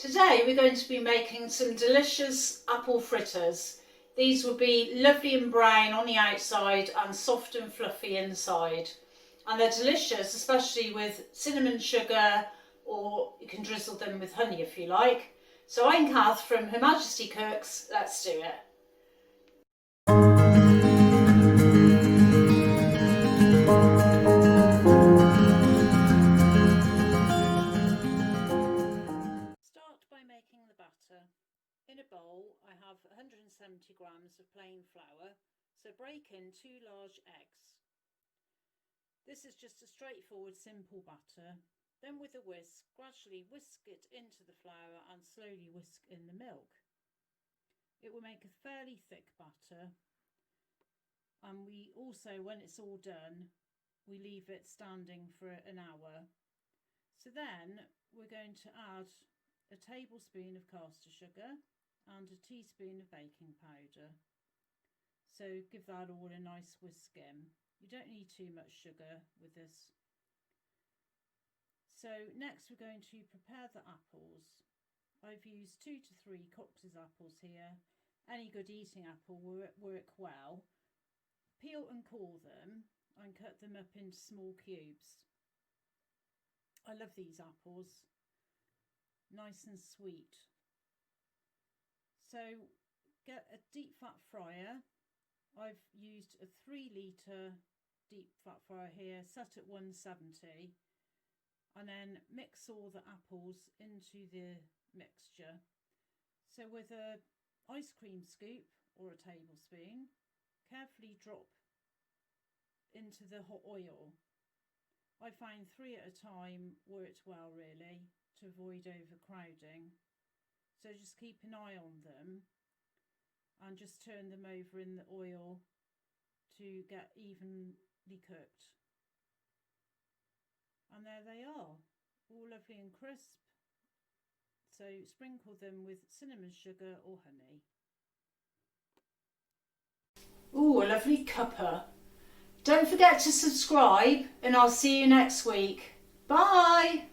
Today we're going to be making some delicious apple fritters. These will be lovely and brown on the outside and soft and fluffy inside. And they're delicious, especially with cinnamon sugar, or you can drizzle them with honey if you like. So I'm Kath from Her Majesty Cooks. Let's do it. Start by making the batter. In a bowl I have 170 grams of plain flour, so break in 2 large eggs. This is just a straightforward simple batter. Then with a whisk, gradually whisk it into the flour and slowly whisk in the milk. It will make a fairly thick batter, and we also, when it's all done, we leave it standing for an hour. So then we're going to add a tablespoon of caster sugar and a teaspoon of baking powder. So give that all a nice whisk in. You don't need too much sugar with this. So next we're going to prepare the apples. I've used 2 to 3 Cox's apples here. Any good eating apple will work well. Peel and core them and cut them up into small cubes. I love these apples, nice and sweet. So get a deep fat fryer. I've used a 3 litre deep fat fryer here, set at 170, and then mix all the apples into the mixture. So with a ice cream scoop or a tablespoon, carefully drop into the hot oil. I find 3 at a time worked well really, to avoid overcrowding. So just keep an eye on them and just turn them over in the oil to get evenly cooked. And there they are, all lovely and crisp. So sprinkle them with cinnamon sugar or honey. Ooh, a lovely cuppa. Don't forget to subscribe, and I'll see you next week. Bye!